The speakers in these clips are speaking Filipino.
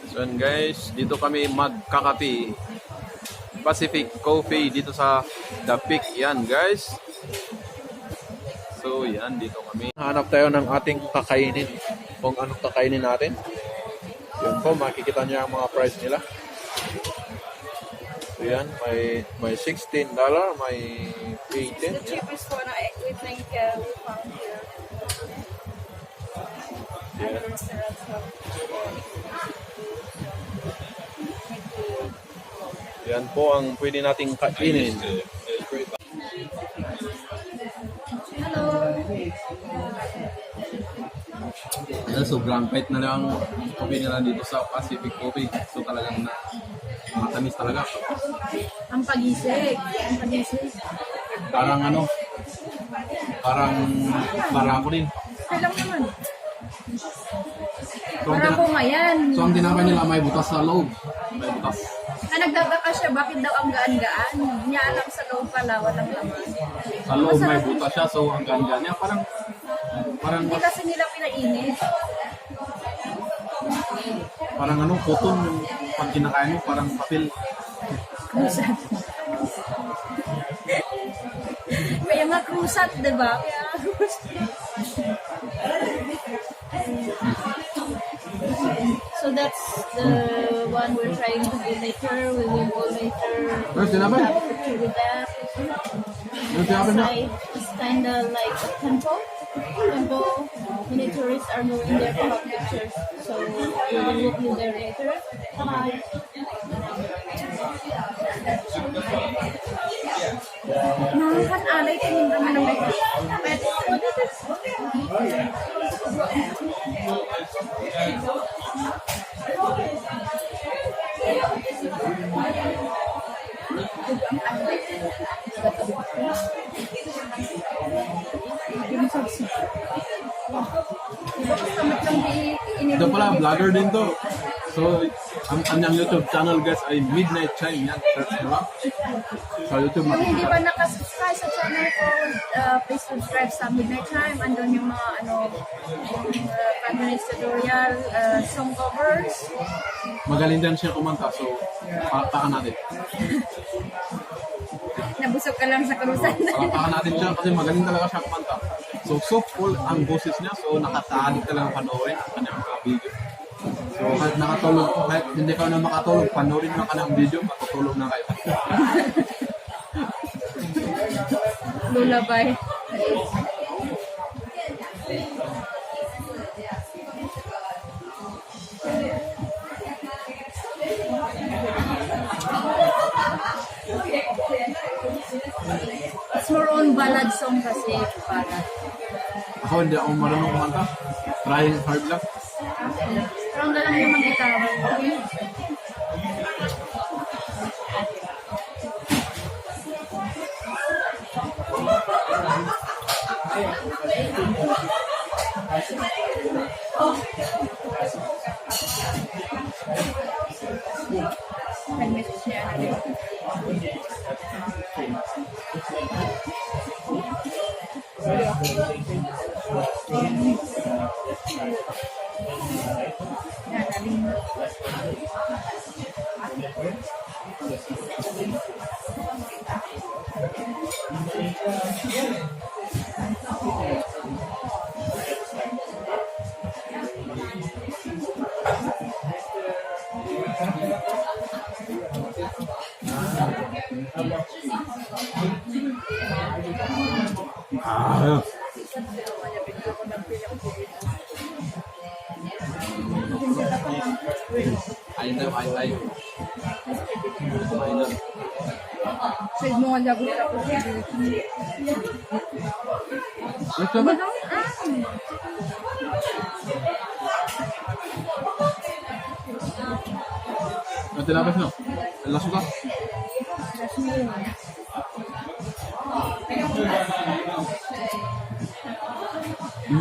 So guys, dito kami magkakape. Pacific Coffee dito sa The Peak. Yan guys. So yan, dito kami. Hanap tayo ng ating kakainin. Kung anong kakainin natin. Yan po, makikita niyo ang mga price nila. So yan, may $16, may $18. The cheapest one we think we found here. Yeah. Yan po ang pwede nating kainin. Hello. Sobrang pait na lang coffee nila dito sa Pacific Coffee. So talagang matamis talaga. Ang pagisig. Ang pagisig. Parang ano, parang ako din. Kailang naman. So, Para ko ngayon. So ang tinapay nila may butas sa loob. May butas. Nagdadaka siya, bakit daw ang gaan-gaan? Niya alam sa loob pala, walang laman. Sa loob may butas siya, so ang ganda niya parang Hindi kasi nila pinainit. parang ano, cotton yung pag kinakain mo, parang papel. Krusat. Kaya nga krusat, diba? Kaya so that's the one we're trying to do later. We will go later. Where's the number? Have a picture with that. Outside is kind of like a temple. Many tourists are going there to have pictures. So we will walk you there later. Bye. Kan alay tingin naman ng mga. Ito pala, vlogger din to. So, ang kanyang YouTube channel guys ay Midnight Chime. Yan, search mo lang. Sa YouTube Kung hindi makikita. pa nakasubscribe sa channel ko, please subscribe sa Midnight Chime. Andun yung mga Cantonese tutorial, song covers. Magaling din siya kumanta. So, palakpakan natin. Nabusog ka lang sa karusan. Palakpakan natin siya kasi magaling talaga siya kumanta. So, soulful ang boses niya. So, nakataalig talaga panoorin ang kanyang mga video. So, kahit nakatulog, kahit hindi ka na makatulog, panoorin mo ka ng video, matutulog na kayo. Lullaby. It's more on ballad song kasi ballad. Ako hindi ako marunong kumanta. Trying hard lang. Parang na lang yung gitara. Nag-message siya. I know. Said mo nga lagot ako. Ito ba? Ano tinapos no? Laso ka?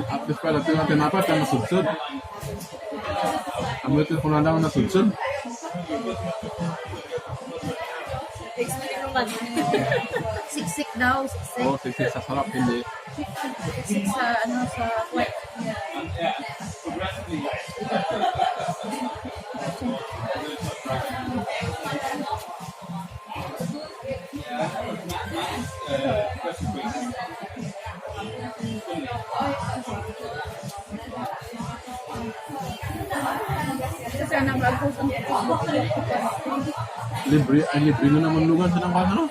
At least pala tinapos na masubsod. Abutin ko na lang na sudsud. Explain naman. Siksik daw, siksik. Oo, siksik sa sarap, hindi. Siksik sa ano sa kwet. Kasi nag-post ang Facebook. Libre, ay libre na naman lugan sa nang ano?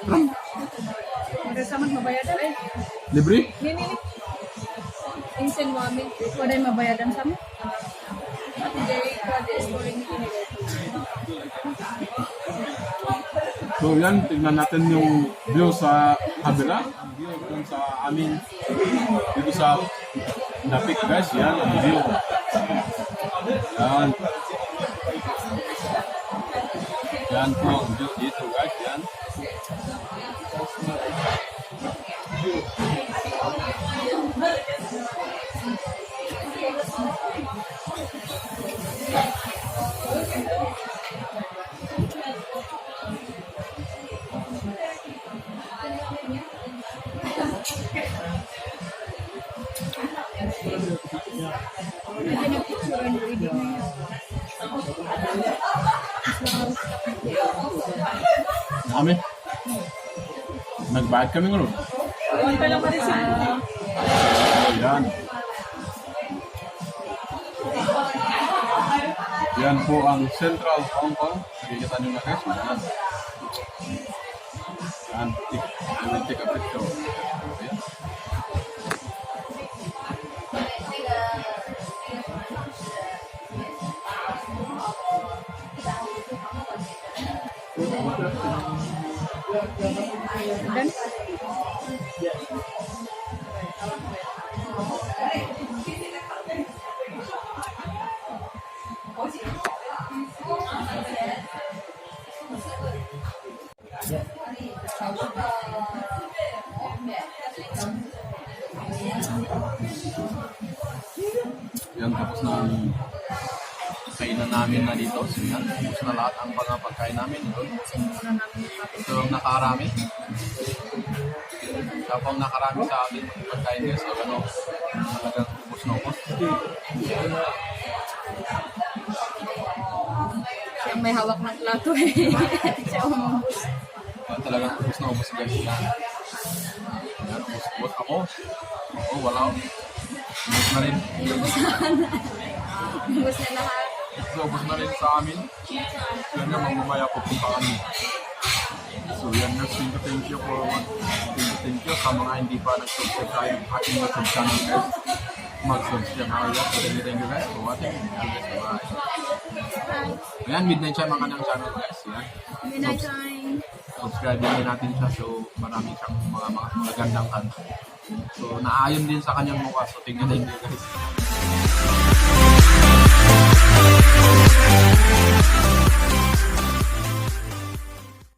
Ram, Pero sa man mabayadan eh. libre? Nini. Insen mo amin. Wala yung mabayadan sa mo. Hindi, pwede scoring ni So yan, tignan natin yung view sa kabila. Ang view dun sa amin. Dito sa Dapik guys, yan ang view. Yan. Yan po ang view dito guys, yan. Hindi na picture and reading na yan. Kami. Nagbayad kami ngayon. Iwan pa lang pa rin sa Yan. Yan po ang Central Hongkong. Nakikita nyo na guys. Yan. Yan. I will take a picture. Okay. Dan Yan, tapos na ang kainan namin na dito. So yan, tapos na lahat ang mga pagkain namin. sinura namin yung topic. Ito ang nakarami. Tapos ang nakarami sa amin yung pagkain guys. So ano, talagang ubos na ubos. Siya may hawak ng plato eh. Siya umubos. Yan, talagang ubos na ubos guys. Yan, ubos ako. Oo, wala. Ubos na rin. Umubos na lahat. So, ubos na rin sa amin. So yan naman mamaya pupunta kami. So yan guys, thank you for thank you sa mga hindi pa nag-subscribe aking YouTube channel guys. Mag-subscribe na kayo. So thank you guys for watching. Bye. Ayan, midnight siya mga ng channel guys. Yan. Midnight time. Subscribe din natin siya. So marami siyang mga magagandang kanta. So naayon din sa kanyang mukha. So tingnan din guys.